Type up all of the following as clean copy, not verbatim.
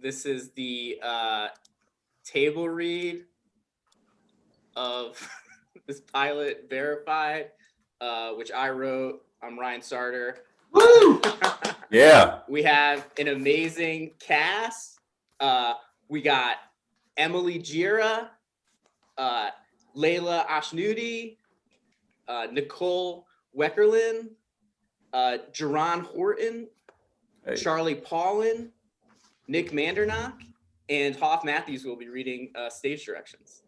This is the table read of this pilot, Verified, which I wrote. I'm Ryan Sarter. Woo! Yeah. We have an amazing cast. We got Emily Gira, Layla Ashnudi, Nicole Weckerlin, Jerron Horton, Hey. Charlie Paulin, Nick Mandernock, and Hoff Matthews will be reading stage directions.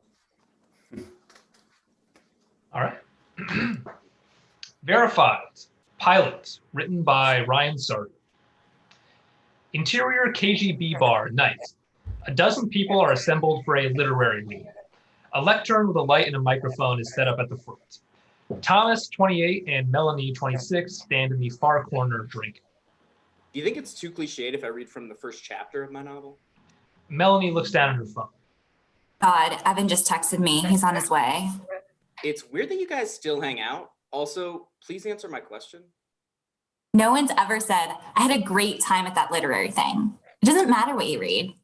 All right. Verified. Pilot, written by Ryan Sarter. Interior KGB bar, night. A dozen people are assembled for a literary read. A lectern with a light and a microphone is set up at the front. Thomas, 28, and Melanie, 26, stand in the far corner drinking. Do you think it's too cliched if I read from the first chapter of my novel? Melanie looks down at her phone. God, Evan just texted me. He's on his way. It's weird that you guys still hang out. Also, please answer my question. No one's ever said, I had a great time at that literary thing. It doesn't matter what you read.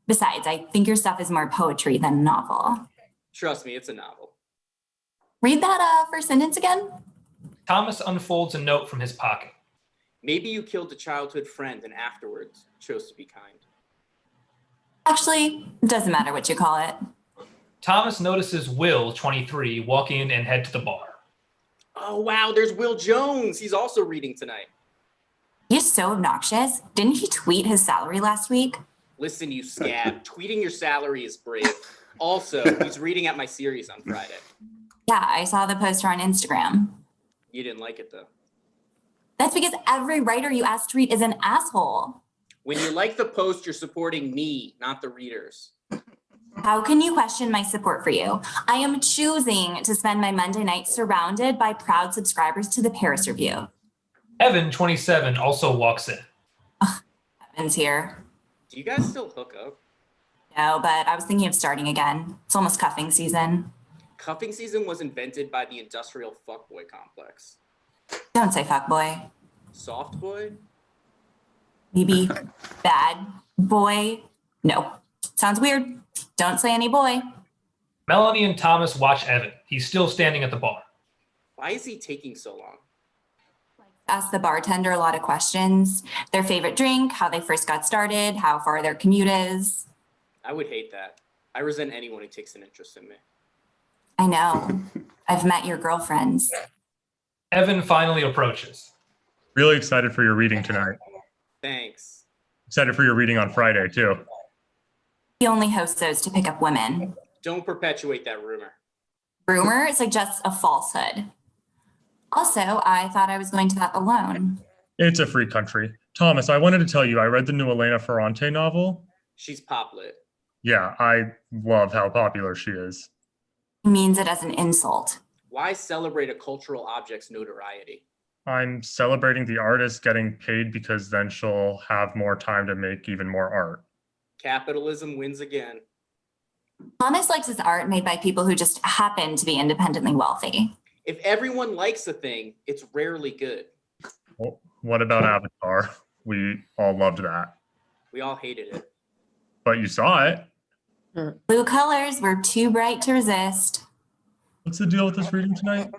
Besides, I think your stuff is more poetry than a novel. Trust me, it's a novel. Read that first sentence again. Thomas unfolds a note from his pocket. Maybe you killed a childhood friend and afterwards chose to be kind. Actually, it doesn't matter what you call it. Thomas notices Will, 23, walk in and head to the bar. Oh, wow, there's Will Jones. He's also reading tonight. He's so obnoxious. Didn't he tweet his salary last week? Listen, you scab, tweeting your salary is brave. Also, he's reading at my series on Friday. Yeah, I saw the poster on Instagram. You didn't like it, though. That's because every writer you ask to read is an asshole. When you like the post, you're supporting me, not the readers. How can you question my support for you? I am choosing to spend my Monday night surrounded by proud subscribers to the Paris Review. Evan, 27, also walks in. Evan's here. Do you guys still hook up? No, but I was thinking of starting again. It's almost cuffing season. Cuffing season was invented by the industrial fuckboy complex. Don't say fuckboy. Soft boy? Maybe bad boy. No, sounds weird. Don't say any boy. Melanie and Thomas watch Evan. He's still standing at the bar. Why is he taking so long? Ask the bartender a lot of questions. Their favorite drink, how they first got started, how far their commute is. I would hate that. I resent anyone who takes an interest in me. I know. I've met your girlfriends. Evan finally approaches. Really excited for your reading tonight. Thanks. Excited for your reading on Friday, too. He only hosts those to pick up women. Don't perpetuate that rumor. Rumor suggests a falsehood. Also, I thought I was going to that alone. It's a free country. Thomas, I wanted to tell you, I read the new Elena Ferrante novel. She's pop lit. Yeah, I love how popular she is. He means it as an insult. Why celebrate a cultural object's notoriety? I'm celebrating the artist getting paid because then she'll have more time to make even more art. Capitalism wins again. Thomas likes his art made by people who just happen to be independently wealthy. If everyone likes a thing, it's rarely good. Well, what about Avatar? We all loved that. We all hated it. But you saw it. Blue colors were too bright to resist. What's the deal with this reading tonight?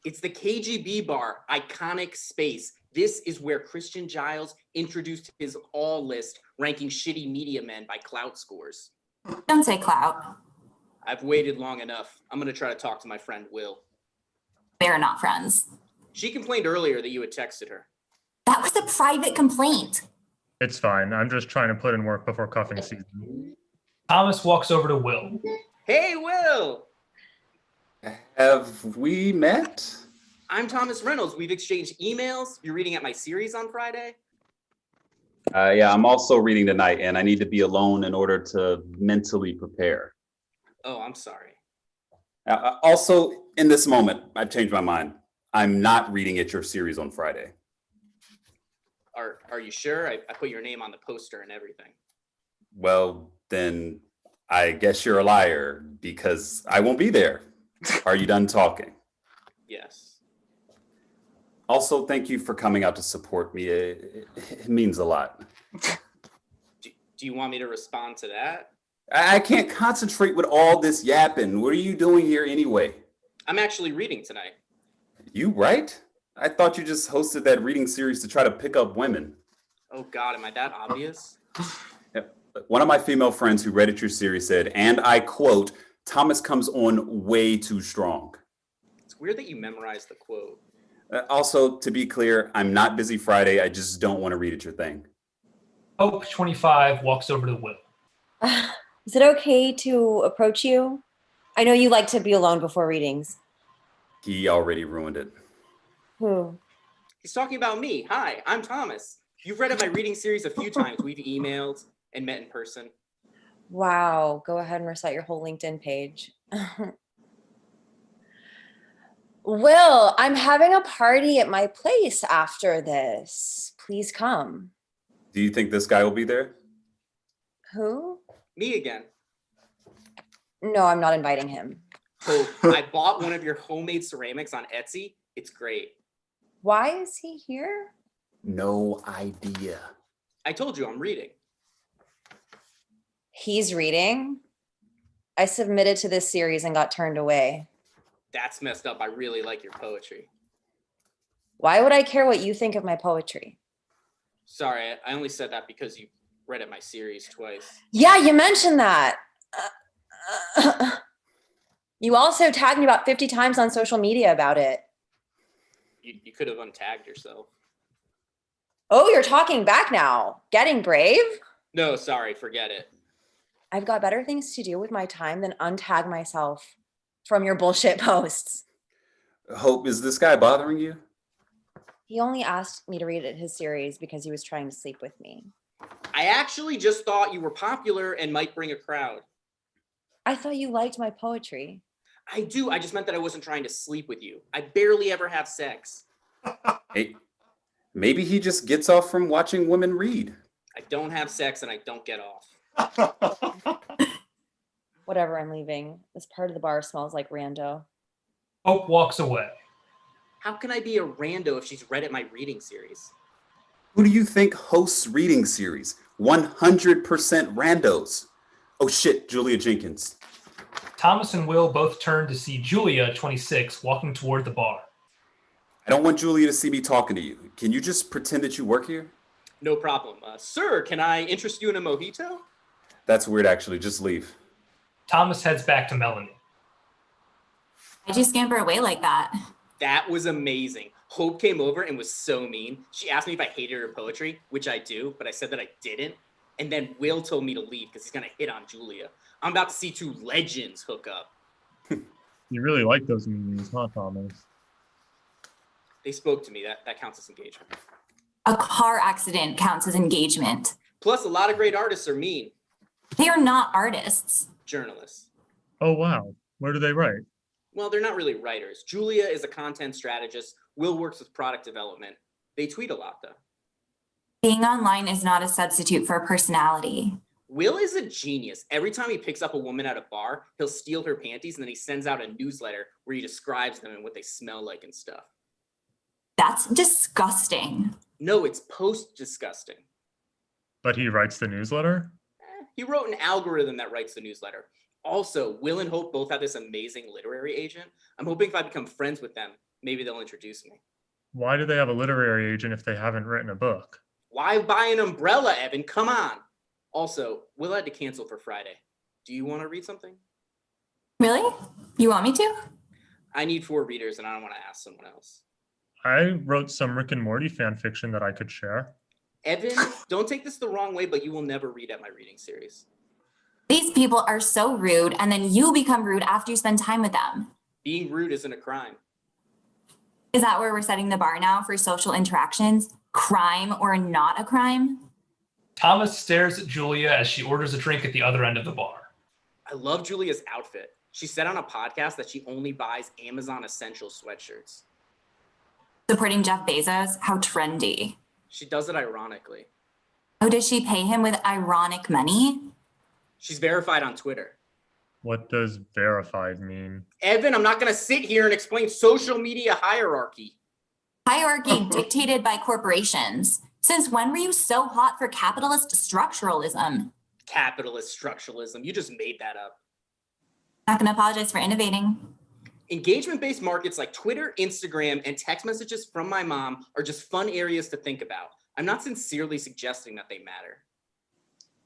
It's the KGB bar, iconic space. This is where Christian Giles introduced his all list, ranking shitty media men by clout scores. Don't say clout. I've waited long enough. I'm going to try to talk to my friend Will. They're not friends. She complained earlier that you had texted her. That was a private complaint. It's fine. I'm just trying to put in work before cuffing season. Thomas walks over to Will. Hey, Will! Have we met? I'm Thomas Reynolds. We've exchanged emails. You're reading at my series on Friday? Yeah, I'm also reading tonight, and I need to be alone in order to mentally prepare. Oh, I'm sorry. Also, in this moment, I've changed my mind. I'm not reading at your series on Friday. Are you sure? I put your name on the poster and everything. Well, then I guess you're a liar because I won't be there. Are you done talking? Yes. Also, thank you for coming out to support me. It means a lot. Do Do you want me to respond to that? I can't concentrate with all this yapping. What are you doing here anyway? I'm actually reading tonight. You right? I thought you just hosted that reading series to try to pick up women. Oh God, am I that obvious? One of my female friends who read at your series said, and I quote, Thomas comes on way too strong. It's weird that you memorized the quote. Also, to be clear, I'm not busy Friday. I just don't want to read at your thing. Hope 25 walks over to Will. Is it okay to approach you? I know you like to be alone before readings. He already ruined it. Who? He's talking about me. Hi, I'm Thomas. You've read at my reading series a few times. We've emailed and met in person. Wow. Go ahead and recite your whole LinkedIn page. Will, I'm having a party at my place after this. Please come. Do you think this guy will be there? Who? Me again. No, I'm not inviting him. So I bought one of your homemade ceramics on Etsy. It's great. Why is he here? No idea. I told you I'm reading. He's reading. I submitted to this series and got turned away. That's messed up. I really like your poetry. Why would I care what you think of my poetry? Sorry, I only said that because you read at my series twice. Yeah, you mentioned that. You also tagged me about 50 times on social media about it. You could have untagged yourself. Oh, you're talking back now. Getting brave? No, sorry, forget it. I've got better things to do with my time than untag myself from your bullshit posts. Hope, is this guy bothering you? He only asked me to read his series because he was trying to sleep with me. I actually just thought you were popular and might bring a crowd. I thought you liked my poetry. I do. I just meant that I wasn't trying to sleep with you. I barely ever have sex. Hey, maybe he just gets off from watching women read. I don't have sex and I don't get off. Whatever, I'm leaving. This part of the bar smells like rando. Hope walks away. How can I be a rando if she's read at my reading series? Who do you think hosts reading series? 100% randos. Oh shit, Julia Jenkins. Thomas and Will both turn to see Julia, 26, walking toward the bar. I don't want Julia to see me talking to you. Can you just pretend that you work here? No problem. Sir, can I interest you in a mojito? That's weird, actually. Just leave. Thomas heads back to Melanie. Why'd you scamper away like that? That was amazing. Hope came over and was so mean. She asked me if I hated her poetry, which I do, but I said that I didn't. And then Will told me to leave because he's going to hit on Julia. I'm about to see two legends hook up. You really like those memes, huh, Thomas? They spoke to me. That counts as engagement. A car accident counts as engagement. Plus, a lot of great artists are mean. They are not artists. Journalists. Oh, wow. Where do they write? Well, they're not really writers. Julia is a content strategist. Will works with product development. They tweet a lot, though. Being online is not a substitute for personality. Will is a genius. Every time he picks up a woman at a bar, he'll steal her panties and then he sends out a newsletter where he describes them and what they smell like and stuff. That's disgusting. No, it's post-disgusting. But he writes the newsletter? He wrote an algorithm that writes the newsletter. Also, Will and Hope both have this amazing literary agent. I'm hoping if I become friends with them, maybe they'll introduce me. Why do they have a literary agent if they haven't written a book? Why buy an umbrella, Evan? Come on. Also, Will had to cancel for Friday. Do you want to read something? Really? You want me to? I need 4 readers and I don't want to ask someone else. I wrote some Rick and Morty fan fiction that I could share. Evan, don't take this the wrong way, but you will never read at my reading series. These people are so rude, and then you become rude after you spend time with them. Being rude isn't a crime. Is that where we're setting the bar now for social interactions? Crime or not a crime? Thomas stares at Julia as she orders a drink at the other end of the bar. I love Julia's outfit. She said on a podcast that she only buys Amazon Essential sweatshirts. Supporting Jeff Bezos? How trendy. She does it ironically. Oh, does she pay him with ironic money? She's verified on Twitter. What does verified mean? Evan, I'm not going to sit here and explain social media hierarchy. Hierarchy dictated by corporations. Since when were you so hot for capitalist structuralism? Capitalist structuralism. You just made that up. Not gonna apologize for innovating. Engagement-based markets like Twitter, Instagram, and text messages from my mom are just fun areas to think about. I'm not sincerely suggesting that they matter.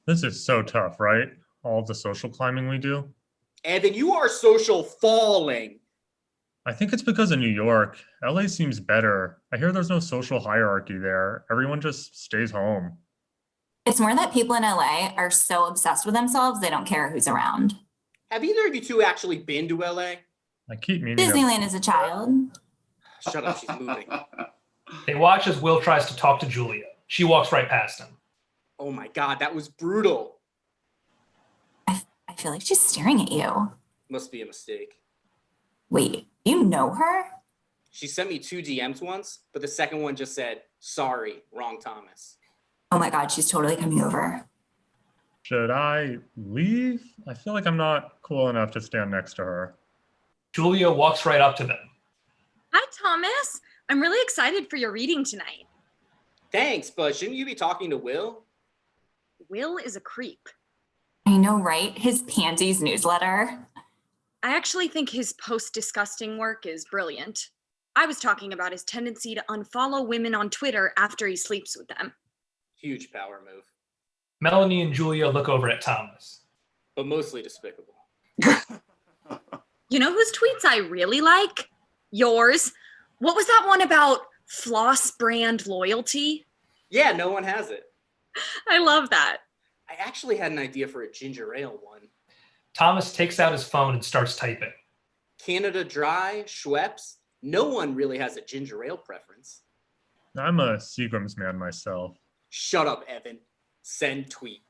This is so tough, right? All of the social climbing we do. Evan, you are social falling. I think it's because of New York. LA seems better. I hear there's no social hierarchy there. Everyone just stays home. It's more that people in LA are so obsessed with themselves, they don't care who's around. Have either of you two actually been to LA? I keep meaning to. Disneyland as a child. Shut up, she's moving. They watch as Will tries to talk to Julia. She walks right past him. Oh my God, that was brutal. I feel like she's staring at you. Must be a mistake. Wait, you know her? She sent me 2 DMs once, but the second one just said, sorry, wrong Thomas. Oh my God, she's totally coming over. Should I leave? I feel like I'm not cool enough to stand next to her. Julia walks right up to them. Hi, Thomas. I'm really excited for your reading tonight. Thanks, but shouldn't you be talking to Will? Will is a creep. I know, right? His Pansies newsletter. I actually think his post-disgusting work is brilliant. I was talking about his tendency to unfollow women on Twitter after he sleeps with them. Huge power move, Melanie and Julia look over at Thomas. but mostly despicable. You know whose tweets I really like? Yours. What was that one about floss brand loyalty? Yeah, no one has it. I love that. I actually had an idea for a ginger ale one. Thomas takes out his phone and starts typing. Canada Dry, Schweppes. No one really has a ginger ale preference. I'm a Seagram's man myself. Shut up, Evan. Send tweet.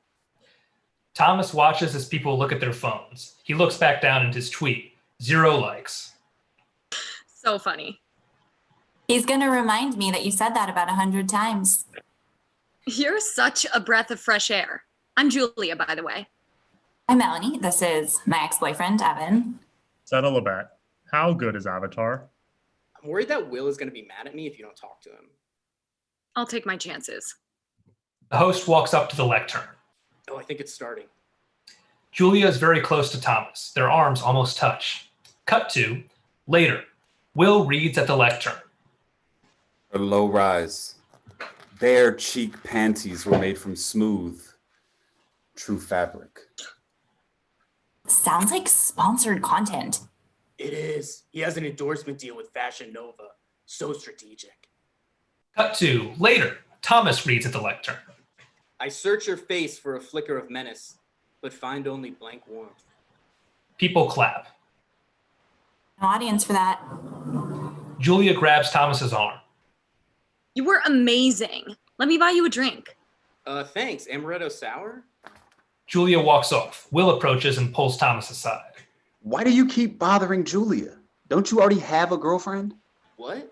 Thomas watches as people look at their phones. He looks back down at his tweet. 0 likes. So funny. He's gonna remind me that you said that about 100 times. You're such a breath of fresh air. I'm Julia, by the way. I'm Melanie. This is my ex-boyfriend, Evan. Settle a bet. How good is Avatar? I'm worried that Will is going to be mad at me if you don't talk to him. I'll take my chances. The host walks up to the lectern. Oh, I think it's starting. Julia is very close to Thomas. Their arms almost touch. Cut to later. Will reads at the lectern. Her low rise. Bare cheek panties were made from smooth, true fabric. Sounds like sponsored content. It is. He has an endorsement deal with Fashion Nova. So strategic. Cut to later. Thomas reads at the lectern. I search your face for a flicker of menace, but find only blank warmth. People clap. No audience for that. Julia grabs Thomas's arm. You were amazing. Let me buy you a drink. Thanks. Amaretto sour? Julia walks off. Will approaches and pulls Thomas aside. Why do you keep bothering Julia? Don't you already have a girlfriend? What?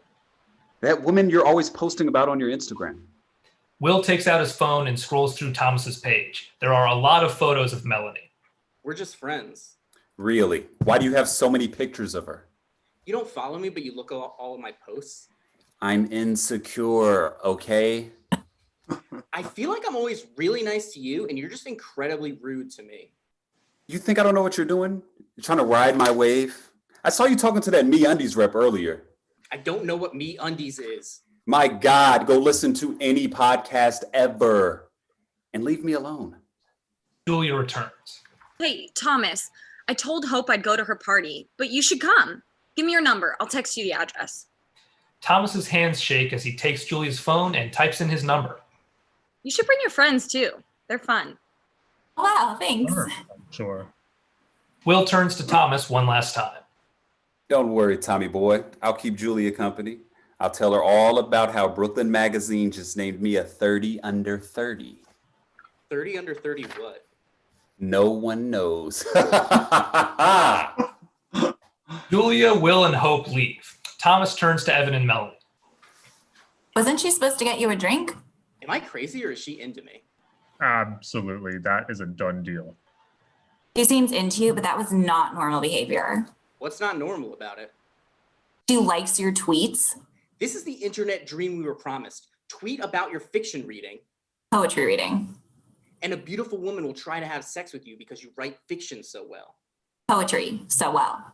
That woman you're always posting about on your Instagram. Will takes out his phone and scrolls through Thomas's page. There are a lot of photos of Melanie. We're just friends. Really? Why do you have so many pictures of her? You don't follow me, but you look at all of my posts. I'm insecure, okay? I feel like I'm always really nice to you, and you're just incredibly rude to me. You think I don't know what you're doing? You're trying to ride my wave? I saw you talking to that MeUndies rep earlier. I don't know what MeUndies is. My God, go listen to any podcast ever and leave me alone. Julia returns. Hey, Thomas, I told Hope I'd go to her party, but you should come. Give me your number. I'll text you the address. Thomas's hands shake as he takes Julia's phone and types in his number. You should bring your friends too. They're fun. Wow, thanks. Sure. Will turns to Thomas one last time. Don't worry, Tommy boy. I'll keep Julia company. I'll tell her all about how Brooklyn Magazine just named me a 30 under 30. 30 under 30 what? No one knows. Julia, Will, and Hope leave. Thomas turns to Evan and Melanie. Wasn't she supposed to get you a drink? Am I crazy or is she into me? Absolutely. That is a done deal. She seems into you, but that was not normal behavior. What's not normal about it? She likes your tweets. This is the internet dream we were promised. Tweet about your fiction reading. Poetry reading. And a beautiful woman will try to have sex with you because you write fiction so well. Poetry so well.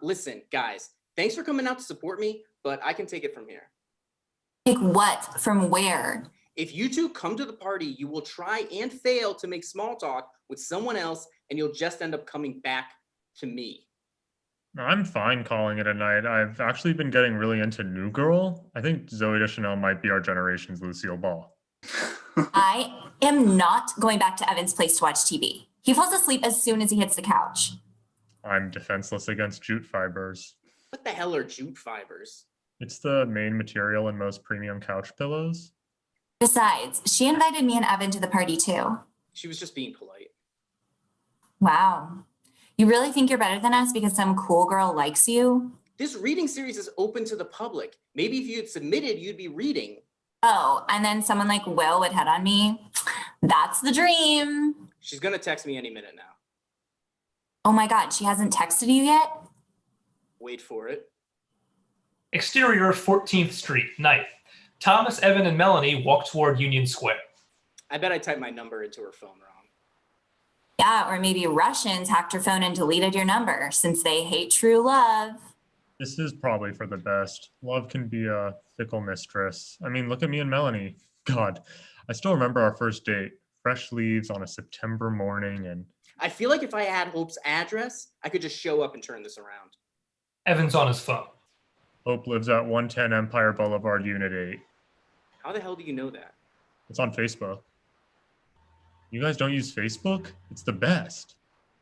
Listen, guys, thanks for coming out to support me, but I can take it from here. Take what? From where? If you two come to the party, you will try and fail to make small talk with someone else, and you'll just end up coming back to me. I'm fine calling it a night. I've actually been getting really into New Girl. I think Zoe Deschanel might be our generation's Lucille Ball. I am not going back to Evan's place to watch TV. He falls asleep as soon as he hits the couch. I'm defenseless against jute fibers. What the hell are jute fibers? It's the main material in most premium couch pillows. Besides, she invited me and Evan to the party too. She was just being polite. Wow. You really think you're better than us because some cool girl likes you? This reading series is open to the public. Maybe if you had submitted, you'd be reading. Oh, and then someone like Will would hit on me? That's the dream. She's gonna text me any minute now. Oh my God, she hasn't texted you yet? Wait for it. Exterior 14th Street, night. Thomas, Evan, and Melanie walk toward Union Square. I bet I typed my number into her phone wrong. Yeah, or maybe Russians hacked her phone and deleted your number since they hate true love. This is probably for the best. Love can be a fickle mistress. I mean, look at me and Melanie. God, I still remember our first date. Fresh leaves on a September morning and... I feel like if I had Hope's address, I could just show up and turn this around. Evan's on his phone. Hope lives at 110 Empire Boulevard, Unit 8. How the hell do you know that? It's on Facebook. You guys don't use Facebook? It's the best.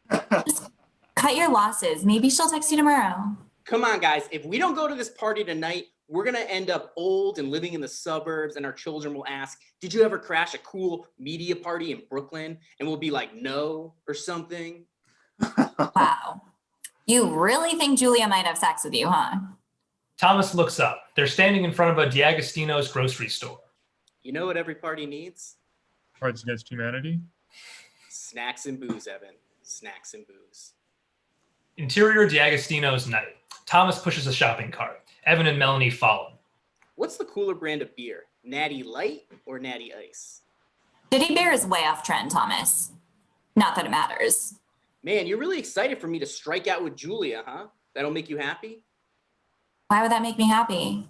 Cut your losses. Maybe she'll text you tomorrow. Come on, guys. If we don't go to this party tonight, we're going to end up old and living in the suburbs, and our children will ask, did you ever crash a cool media party in Brooklyn? And we'll be like, no, or something. Wow. You really think Julia might have sex with you, huh? Thomas looks up. They're standing in front of a D'Agostino's grocery store. You know what every party needs? Cards Against Humanity? Snacks and booze, Evan. Snacks and booze. Interior D'Agostino's night. Thomas pushes a shopping cart. Evan and Melanie follow. What's the cooler brand of beer? Natty Light or Natty Ice? Diddy Bear is way off trend, Thomas. Not that it matters. Man, you're really excited for me to strike out with Julia, huh? That'll make you happy? Why would that make me happy?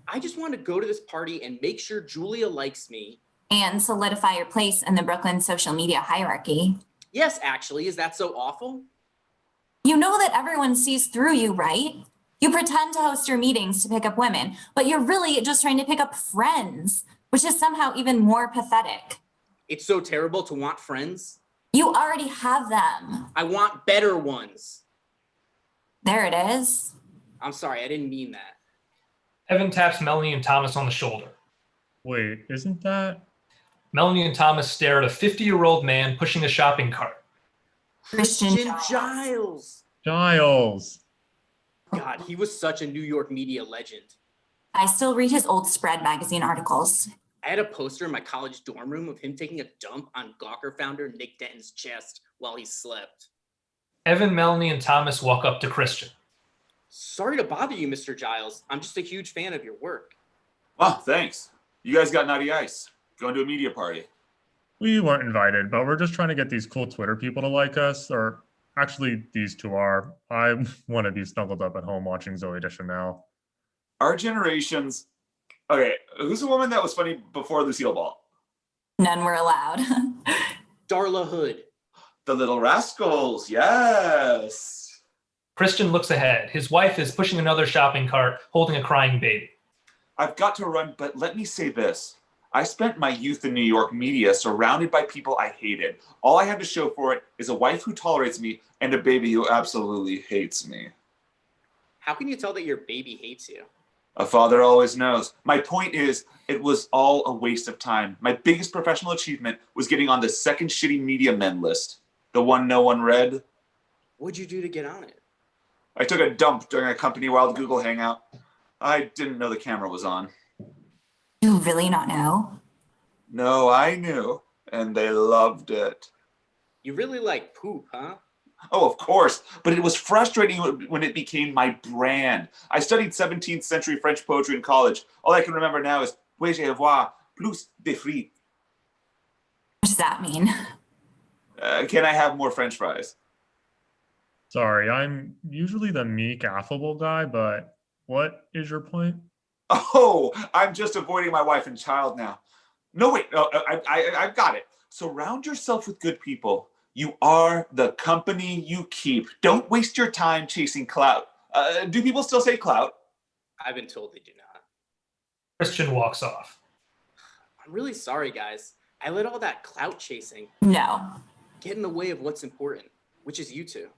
I just want to go to this party and make sure Julia likes me. And solidify your place in the Brooklyn social media hierarchy. Yes, actually. Is that so awful? You know that everyone sees through you, right? You pretend to host your meetings to pick up women, but you're really just trying to pick up friends, which is somehow even more pathetic. It's so terrible to want friends. You already have them. I want better ones. There it is. I'm sorry, I didn't mean that. Evan taps Melanie and Thomas on the shoulder. Wait, isn't that? Melanie and Thomas stare at a 50-year-old man pushing a shopping cart. Christian Giles. Giles. God, he was such a New York media legend. I still read his old Spread magazine articles. I had a poster in my college dorm room of him taking a dump on Gawker founder Nick Denton's chest while he slept. Evan, Melanie, and Thomas walk up to Christian. Sorry to bother you, Mr. Giles. I'm just a huge fan of your work. Wow, thanks. You guys got Naughty Ice. Going to a media party. We weren't invited, but we're just trying to get these cool Twitter people to like us, or actually these two are. I want to be snuggled up at home watching Zoe Deschanel. Our generation's... Okay, who's the woman that was funny before Lucille Ball? None were allowed. Darla Hood. The Little Rascals, yes. Christian looks ahead. His wife is pushing another shopping cart, holding a crying baby. I've got to run, but let me say this. I spent my youth in New York media surrounded by people I hated. All I had to show for it is a wife who tolerates me and a baby who absolutely hates me. How can you tell that your baby hates you? A father always knows. My point is, it was all a waste of time. My biggest professional achievement was getting on the second shitty media men list. The one no one read. What'd you do to get on it? I took a dump during a company-wide Google Hangout. I didn't know the camera was on. You really not know? No, I knew, and they loved it. You really like poop, huh? Oh, of course, but it was frustrating when it became my brand. I studied 17th century French poetry in college. All I can remember now is Puis-je avoir plus de frites? What does that mean? Can I have more French fries? Sorry, I'm usually the meek, affable guy, but what is your point? Oh, I'm just avoiding my wife and child now. No, wait, no, I've got it. Surround yourself with good people. You are the company you keep. Don't waste your time chasing clout. Do people still say clout? I've been told they do not. Christian walks off. I'm really sorry, guys. I let all that clout chasing No. get in the way of what's important, which is you two.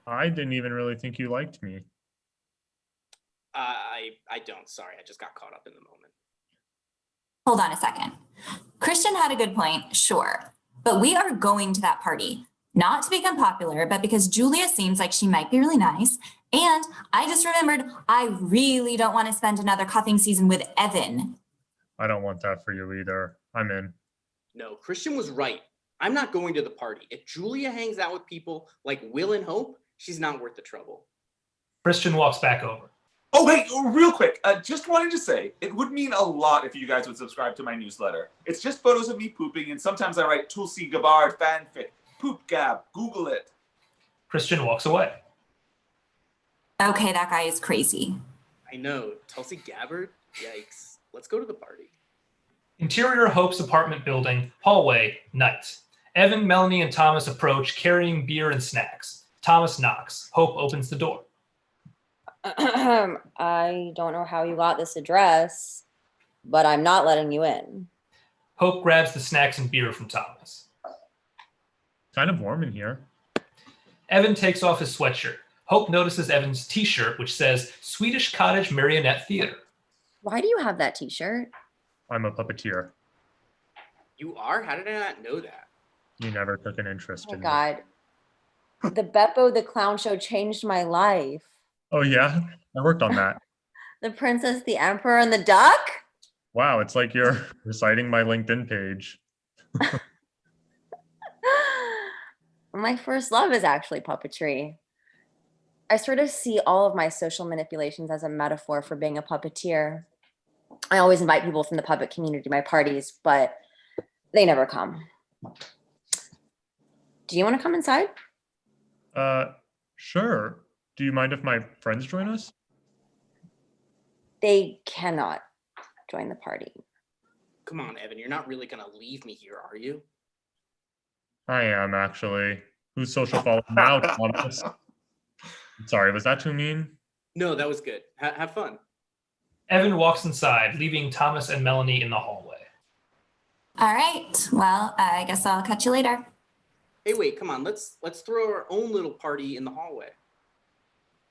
I didn't even really think you liked me. I don't. Sorry, I just got caught up in the moment. Hold on a second. Christian had a good point, sure. But we are going to that party, not to become popular, but because Julia seems like she might be really nice. And I just remembered I really don't want to spend another cuffing season with Evan. I don't want that for you either. I'm in. No, Christian was right. I'm not going to the party. If Julia hangs out with people like Will and Hope, she's not worth the trouble. Christian walks back over. Oh, hey, real quick. Just wanted to say, it would mean a lot if you guys would subscribe to my newsletter. It's just photos of me pooping, and sometimes I write Tulsi Gabbard fanfic. Poop Gab. Google it. Christian walks away. Okay, that guy is crazy. I know. Tulsi Gabbard? Yikes. Let's go to the party. Interior Hope's apartment building, hallway, night. Evan, Melanie, and Thomas approach carrying beer and snacks. Thomas knocks. Hope opens the door. I don't know how you got this address, but I'm not letting you in. Hope grabs the snacks and beer from Thomas. Kind of warm in here. Evan takes off his sweatshirt. Hope notices Evan's t-shirt, which says Swedish Cottage Marionette Theater. Why do you have that t-shirt? I'm a puppeteer. You are? How did I not know that? You never took an interest Oh in my God. The Beppo the Clown Show changed my life. me. Oh yeah? I worked on that. The Princess, the Emperor, and the Duck? Wow, it's like you're reciting my LinkedIn page. My first love is actually puppetry. I sort of see all of my social manipulations as a metaphor for being a puppeteer. I always invite people from the puppet community to my parties, but they never come. Do you want to come inside? Sure. Do you mind if my friends join us? They cannot join the party. Come on, Evan. You're not really going to leave me here, are you? I am, actually. Who's social follow now, Thomas? Sorry, was that too mean? No, that was good. Have fun. Evan walks inside, leaving Thomas and Melanie in the hallway. All right. Well, I guess I'll catch you later. Hey, wait, come on. Let's throw our own little party in the hallway.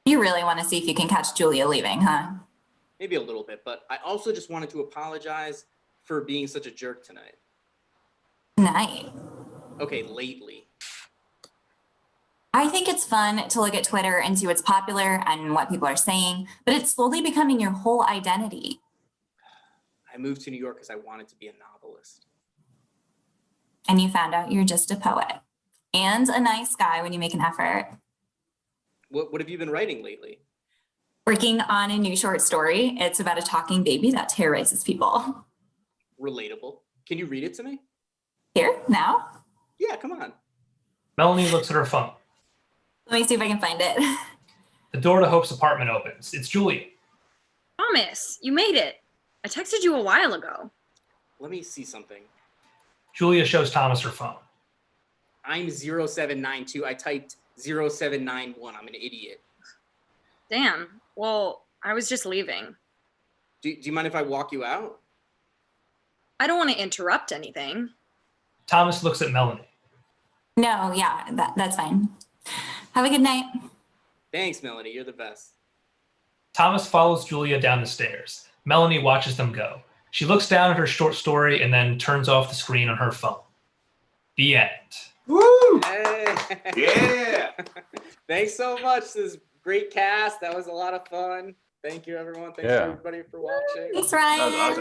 You really want to see if you can catch Julia leaving, huh? Maybe a little bit, but I also just wanted to apologize for being such a jerk tonight. Night. Okay, lately. I think it's fun to look at Twitter and see what's popular and what people are saying, but it's slowly becoming your whole identity. I moved to New York because I wanted to be a novelist. And you found out you're just a poet and a nice guy when you make an effort. What have you been writing lately? Working on a new short story. It's about a talking baby that terrorizes people. Relatable. Can you read it to me? Here, now? Yeah, come on. Melanie looks at her phone. Let me see if I can find it. The door to Hope's apartment opens. It's Julia. Thomas, you made it. I texted you a while ago. Let me see something. Julia shows Thomas her phone. I'm 0792. I typed 0791. I'm an idiot. Damn. Well, I was just leaving. Do you mind if I walk you out? I don't want to interrupt anything. Thomas looks at Melanie. No, yeah, that's fine. Have a good night. Thanks, Melanie. You're the best. Thomas follows Julia down the stairs. Melanie watches them go. She looks down at her short story and then turns off the screen on her phone. The end. Woo! Hey. Yeah! Thanks so much. This is great cast. That was a lot of fun. Thank you, everyone. Thanks Yeah. everybody for watching. Thanks, Ryan. That was awesome.